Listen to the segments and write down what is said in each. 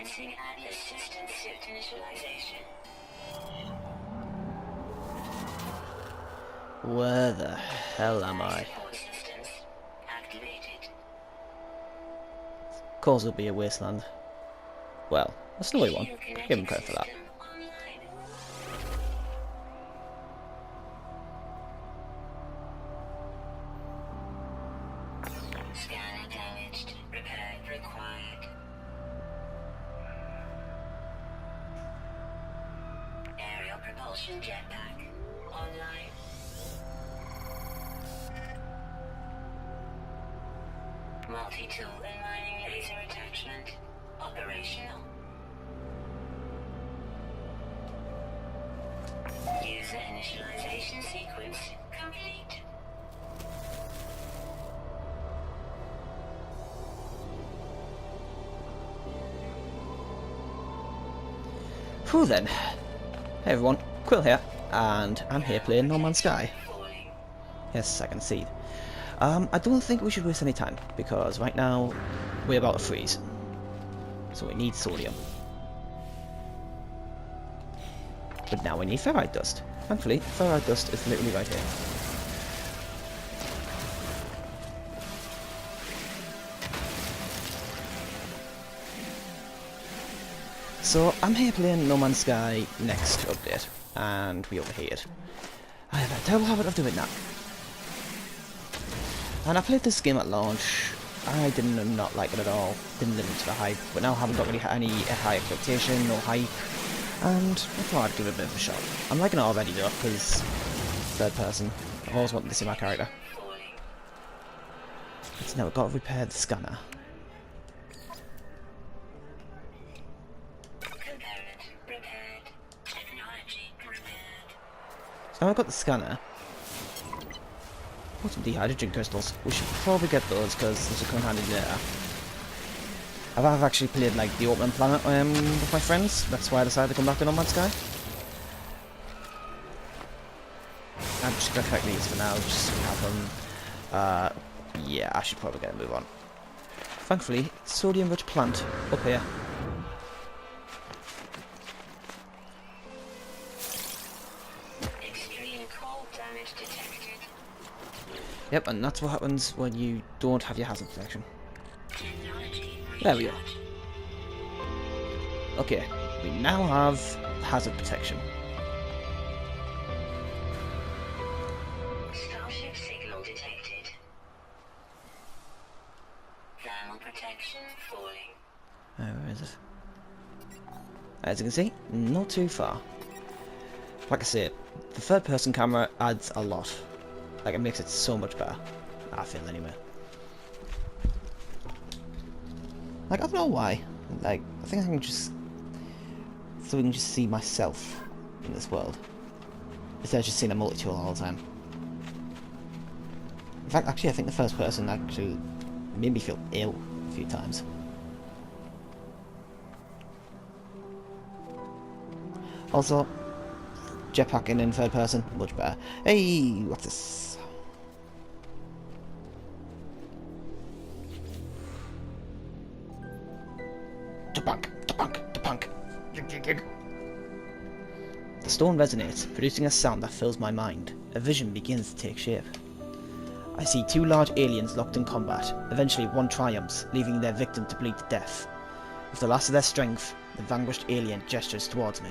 Commencing Atlas system suit initialization. Where the hell am I? Support systems activated. Of course it'll be a wasteland. Well, a snowy one. Give him credit for that. System online. Scanner damaged. Repair required. Aerial propulsion jetpack online. Multi-tool and mining laser attachment operational. User initialization sequence complete. Whew then. Hey everyone, Quill here, and I'm here playing No Man's Sky. Falling. Yes, I can see. I don't think we should waste any time, because right now we're about to freeze. So we need sodium. But now we need ferrite dust. Thankfully, ferrite dust is literally right here. So I'm here playing No Man's Sky next update, and we overheated. I have a terrible habit of doing that. And I played this game at launch. I did not like it at all. Didn't live up to the hype, but now I haven't got really any high expectation, no hype. And I thought I'd give it a bit of a shot. I'm liking it already though, because third person. I've always wanted to see my character. It's now got to repair the scanner. Component repaired. Technology repaired. So now I've got the scanner. What's with the hydrogen crystals? We should probably get those because those will come handy later. I've actually played like the open planet with my friends. That's why I decided to come back to No Man's Sky. I'm just gonna collect these for now, just so we have them. Yeah, I should probably get a move on. Thankfully, sodium-rich plant up here. Extreme cold damage detected. Yep, and that's what happens when you don't have your hazard protection. Technology There we go. recharge. Okay, we now have hazard protection. Starship signal detected. Thermal protection falling. Where is it? As you can see, not too far. Like I said, the third person camera adds a lot. Like, it makes it so much better. I feel anyway. Like, I don't know why. Like, I think I can just... So we can just see myself in this world. Instead of just seeing a multi-tool all the time. In fact, actually, I think the first person actually made me feel ill a few times. Also, jetpacking in third person, much better. Hey, what's this? The stone resonates, producing a sound that fills my mind. A vision begins to take shape. I see two large aliens locked in combat. Eventually one triumphs, leaving their victim to bleed to death. With the last of their strength, the vanquished alien gestures towards me.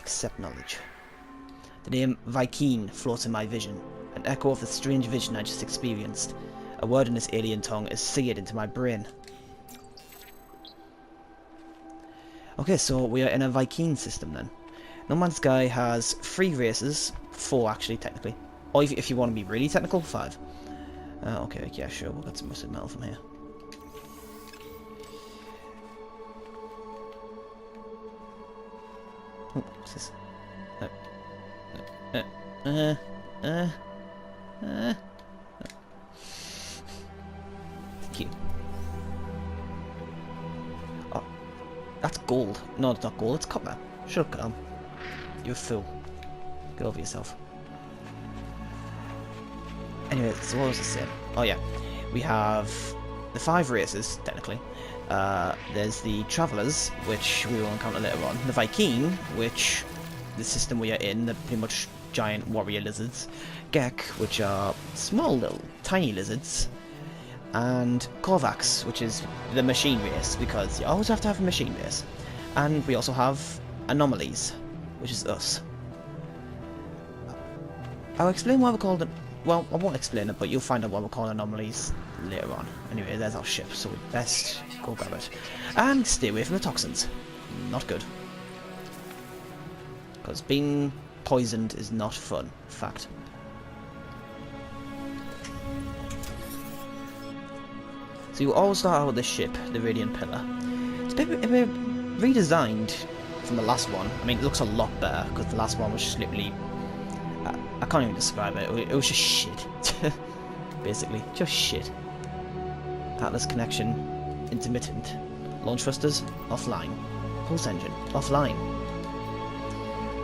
Accept knowledge. The name Vikeen floats in my vision, an echo of the strange vision I just experienced. A word in this alien tongue is seared into my brain. Okay, so we are in a Vikeen system then. No Man's Sky has 3 races, 4 actually, technically. Or if you want to be really technical, 5. Okay, yeah, sure, we'll get some rusted metal from here. Oh, what's this? Thank you. Oh, that's gold. No, it's not gold, it's copper. Shut up, Carl. You're a fool. Get over yourself. Anyway, so what was I saying? Oh yeah, we have the 5 races, technically. There's the Travellers, which we will encounter later on. The Viking, which the system we are in, they're pretty much giant warrior lizards. Gek, which are small little tiny lizards. And Korvax, which is the machine race, because you always have to have a machine race. And we also have Anomalies, which is us. I'll explain why we're called it. Well, I won't explain it, but you'll find out why we're called Anomalies later on. Anyway, there's our ship, so we best go grab it. And stay away from the toxins. Not good. Because being poisoned is not fun. Fact. So you all start out with this ship, the Radiant Pillar. It's a bit redesigned from the last one. I mean, it looks a lot better, because the last one was just literally... I can't even describe it. It was just shit. Basically, just shit. Atlas connection, intermittent. Launch thrusters, offline. Pulse engine, offline.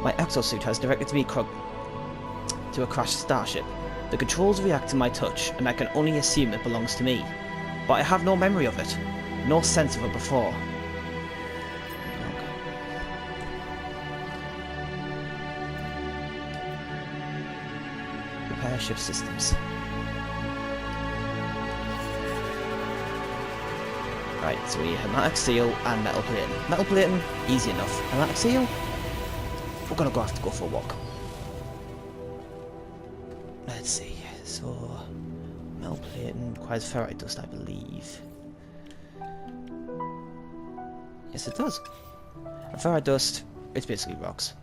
My exosuit has directed me to a crashed starship. The controls react to my touch, and I can only assume it belongs to me. But I have no memory of it. No sense of it before. Repair ship systems. Right, so we have hermetic seal and metal plating. Metal plating, easy enough. Hermetic seal, we're gonna have to go for a walk. Let's see, so metal plating requires ferrite dust, I believe. Yes, it does. And ferrite dust, it's basically rocks.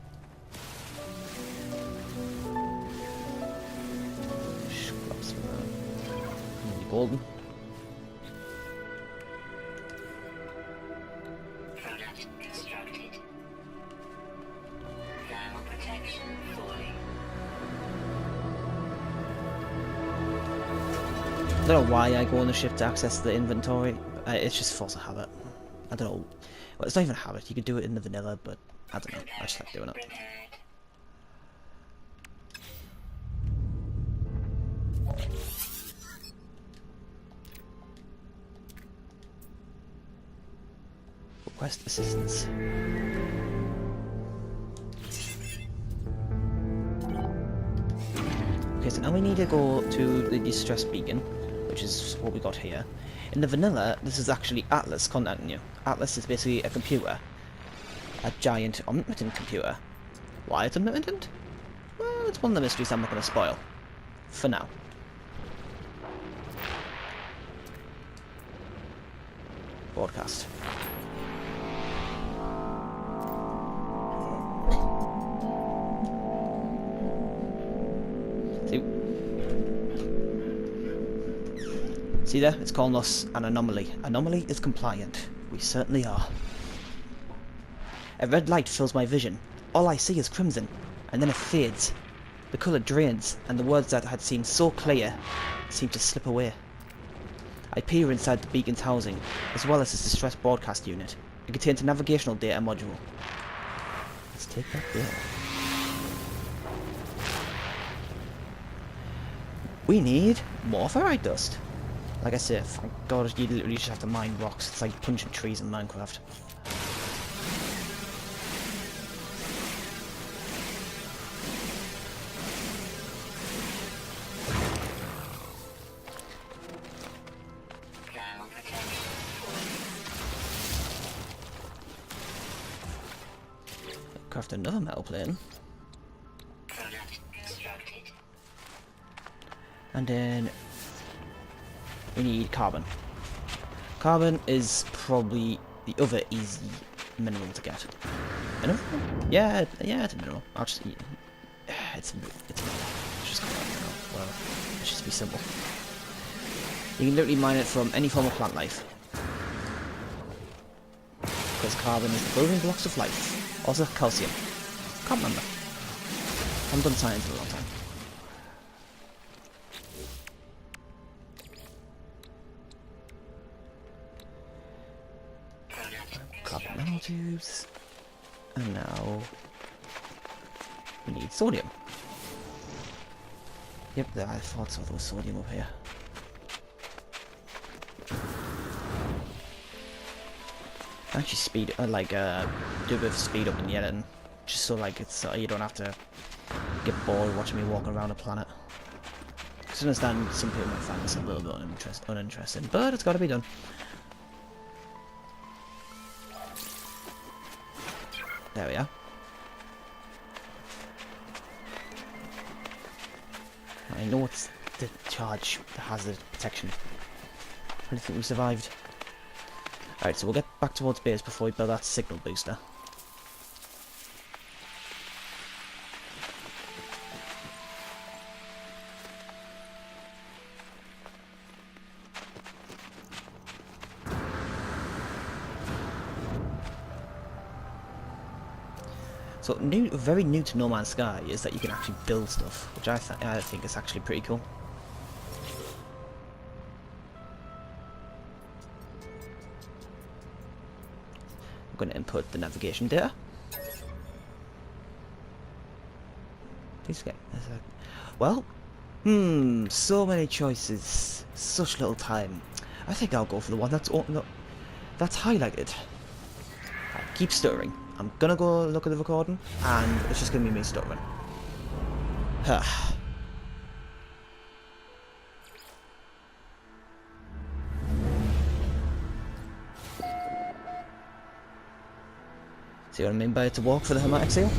Golden. Product constructed. Thermal protection falling. I don't know why I go on the ship to access the inventory. It's just force of habit. I don't know. Well, it's not even a habit. You could do it in the vanilla, but I don't know. I just like doing it. Prepared. Request assistance. Okay, so now we need to go to the distress beacon, which is what we got here. In the vanilla, this is actually Atlas contacting you. Atlas is basically a computer. A giant omnipotent computer. Why it's omnipotent? Well, it's one of the mysteries I'm not going to spoil. For now. Broadcast. See there? It's calling us an anomaly. Anomaly is compliant. We certainly are. A red light fills my vision. All I see is crimson, and then it fades. The colour drains, and the words that had seemed so clear seem to slip away. I peer inside the beacon's housing, as well as its distress broadcast unit. It contains a navigational data module. Let's take that data. We need more ferrite dust. Like I said, thank God, you literally just have to mine rocks. It's like punching trees in Minecraft. Thermal protection falling. Craft another metal plane. Product constructed. And then we need carbon. Carbon is probably the other easy mineral to get. Mineral? Yeah, it's a mineral. I'll just eat. It's a mineral. It's just called a mineral. Well, let's just be simple. You can literally mine it from any form of plant life. Because carbon is the building blocks of life. Also calcium. Can't remember. I haven't done science in a long time. Carbon nanotubes. And now we need sodium. Yep, I thought so. There was sodium up here. Actually speed, do a bit of speed up in the editing, just so like it's you don't have to get bored watching me walking around a planet. Because I understand some people might find this a little bit uninteresting, but it's got to be done. There we are. I know it's the charge, the hazard protection. I don't think we survived. Alright, so we'll get back towards base before we build that signal booster. So very new to No Man's Sky is that you can actually build stuff, which I think is actually pretty cool. I'm going to input the navigation data. Please get. Well, so many choices, such little time. I think I'll go for the one that's highlighted. Right, keep stuttering. I'm gonna go look at the recording, and it's just gonna be me stuttering. See what I mean by it's a walk for the hermetic seal?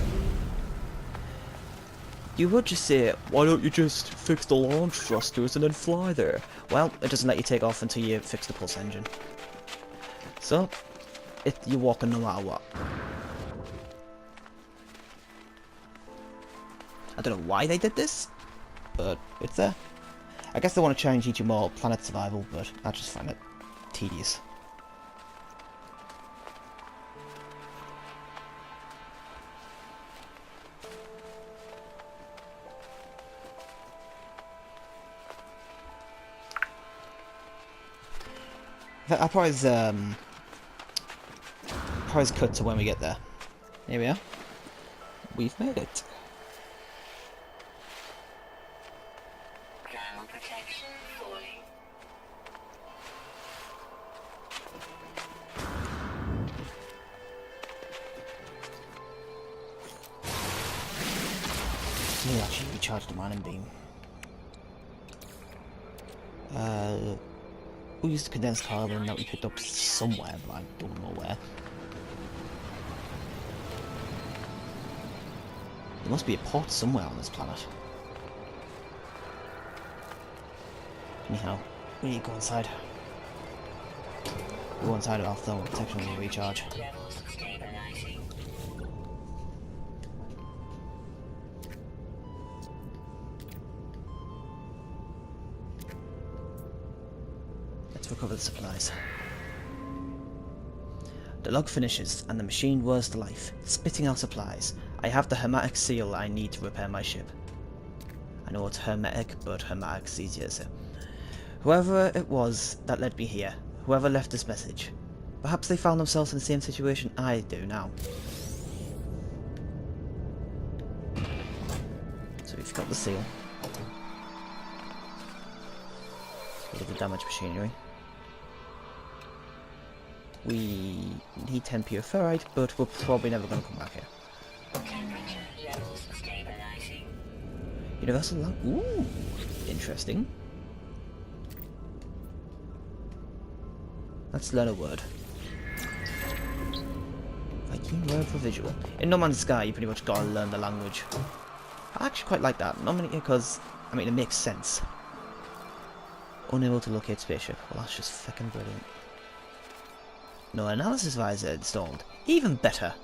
You would just say, why don't you just fix the launch thrusters and then fly there? Well, it doesn't let you take off until you fix the pulse engine. So, you're walking no matter what. I don't know why they did this, but it's there. I guess they want to try and teach you more planet survival, but I just find it tedious. I'll probably cut to when we get there. Here we are. We've made it. Ground protection falling. We'll actually recharge the mining beam. We used condensed carbon that we picked up somewhere, but I don't know where. There must be a port somewhere on this planet. Anyhow, we need to go inside. Go inside of our thermal protection and recharge. Levels stabilizing. Let's recover the supplies. The log finishes, and the machine whirs to life, spitting out supplies. I have the hermetic seal I need to repair my ship. I know it's hermetic, but hermetic's easier to say. Whoever it was that led me here, whoever left this message, perhaps they found themselves in the same situation I do now. So we've got the seal. Look at the damaged machinery. We need 10 pure ferrite, but we're probably never going to come back here. Temperature levels stabilizing. Universal lamp. Ooh, interesting. Let's learn a word. Viking word for visual. In No Man's Sky, you pretty much gotta learn the language. I actually quite like that. Not many, because I mean it makes sense. Unable to locate spaceship. Well, that's just fucking brilliant. No analysis visor installed. Even better.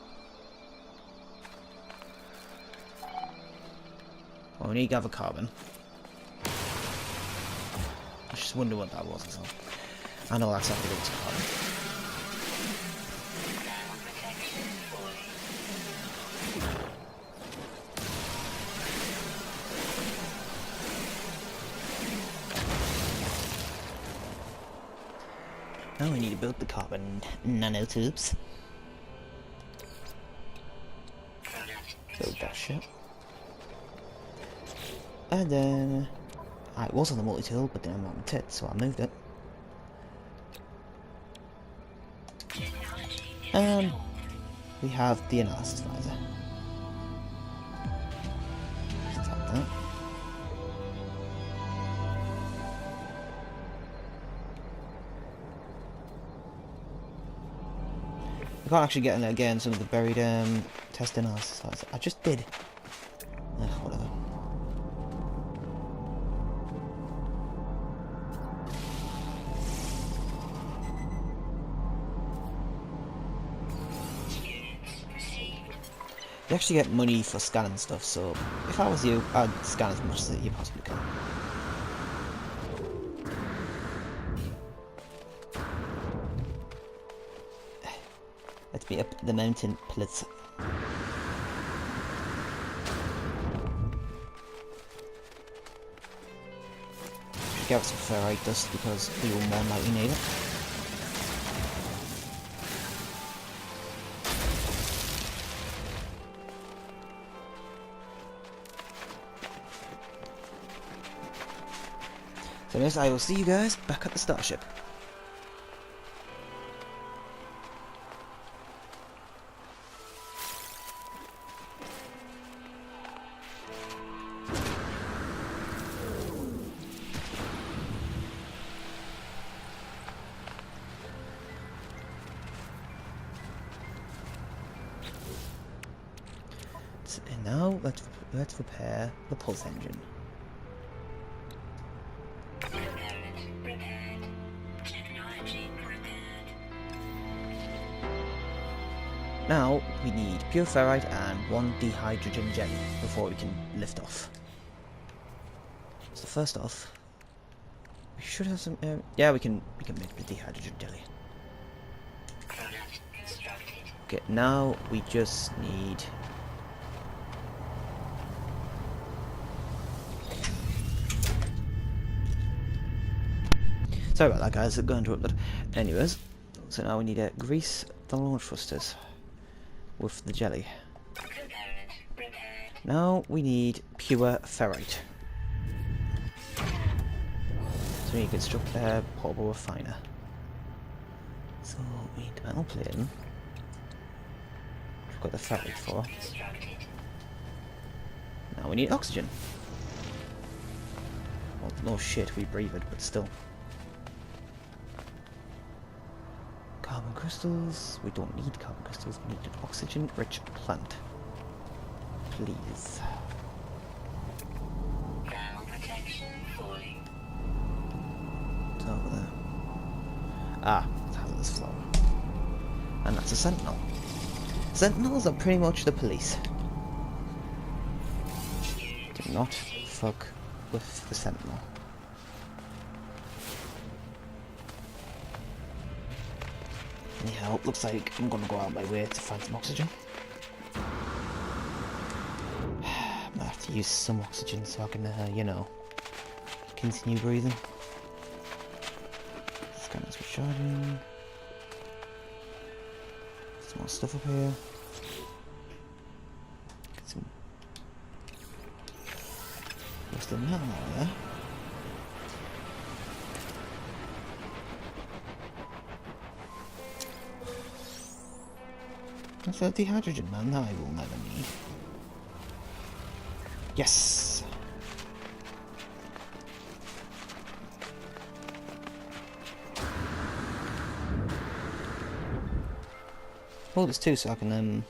Oh, we need to have a carbon. I just wonder what that was as well. I know that's something that's carbon. Ground protection falling. Now we need to build the carbon nanotubes. Build that shit. And then it was on the multi-tool, but then I'm on the tit, so I moved it. Technology And we have the analysis visor. Let's tap that. I can't actually get in again some of the buried test analysis visor. I just did. Ugh, whatever. You actually get money for scanning stuff, so if I was you, I'd scan as much as you possibly can. Let's be up the mountain, please. Get out some ferrite dust because we will more likely need it. So yes, I will see you guys back at the starship. And now let's repair the pulse engine. Repaired. Technology repaired. Now we need pure ferrite and 1 dihydrogen jelly before we can lift off. So first off, we should have some. Yeah, we can make the dihydrogen jelly. Product constructed. Okay, now we just need. Sorry about that, guys. It got interrupted. Anyways, so now we need to grease the launch thrusters with the jelly. Repaired. Now we need pure ferrite. So we need to construct a portable refiner. So we need the metal plating. We've got the ferrite for. Constructed. Now we need oxygen. Well, no shit, we breathe it, but still. Carbon crystals. We don't need carbon crystals. We need an oxygen-rich plant. Please. Valve protection falling. It's over there. Ah, it's hazardous flower. And that's a sentinel. Sentinels are pretty much the police. Do not fuck with the sentinel. Anyhow, looks like I'm gonna go out my way to find some oxygen. I'm gonna have to use some oxygen so I can, you know, continue breathing. Scanners recharging. Some more stuff up here. Get some rest of the metal out there. That's a dehydrogen, man. That I will never need. Yes! Oh, there's two, so I can,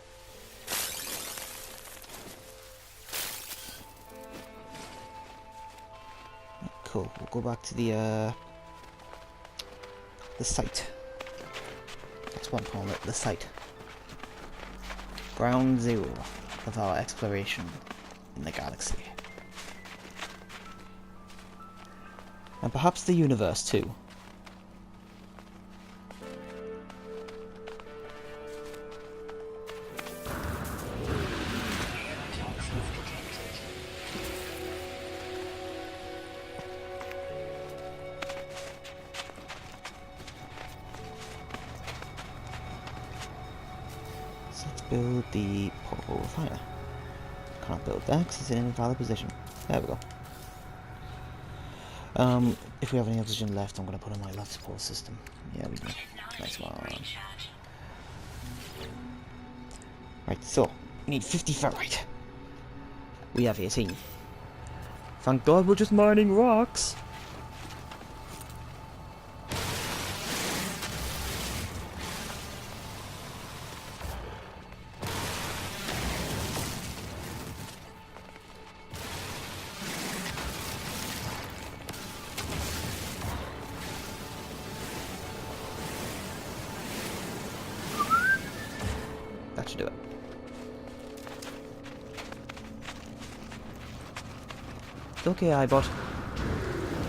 Cool. We'll go back to the site. That's what I'm calling it, the site. Ground zero of our exploration in the galaxy. And perhaps the universe too. Build the portable refiner. Can't build that because it's in an invalid position. There we go. If we have any oxygen left, I'm going to put on my life support system. Yeah, we do. Nice one. Right, so we need 50 ferrite. We have 18. Thank God we're just mining rocks. That should do it. It's okay, iBot.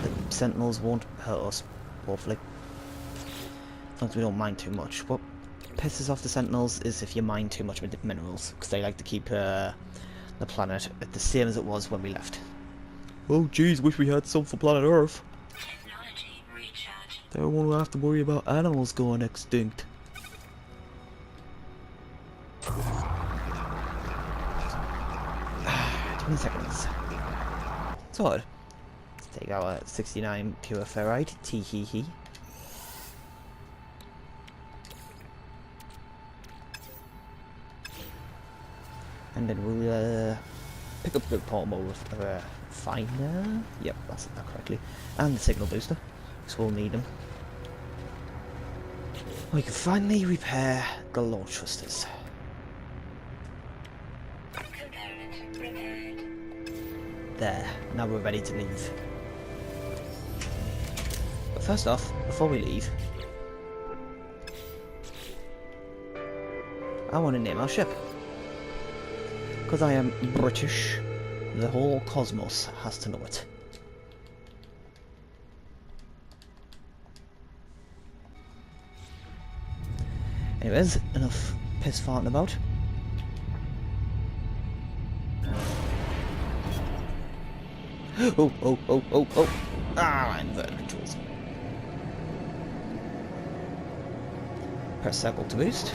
The sentinels won't hurt us, hopefully. As long as we don't mine too much. What pisses off the sentinels is if you mine too much with minerals, because they like to keep the planet at the same as it was when we left. Oh jeez, wish we had some for planet Earth. Technology recharge. They won't have to worry about animals going extinct. 20 seconds. Sorted. Let's take our 69 pure ferrite. Tee hee hee. And then we'll pick up the portable finder. Yep, that's that correctly. And the signal booster, because we'll need them. We can finally repair the launch thrusters. Component repaired. There, now we're ready to leave. But first off, before we leave, I want to name our ship. Because I am British, the whole cosmos has to know it. Anyways, enough piss farting about. Oh, oh, oh, oh, oh. Ah, inverted controls. Press circle to boost.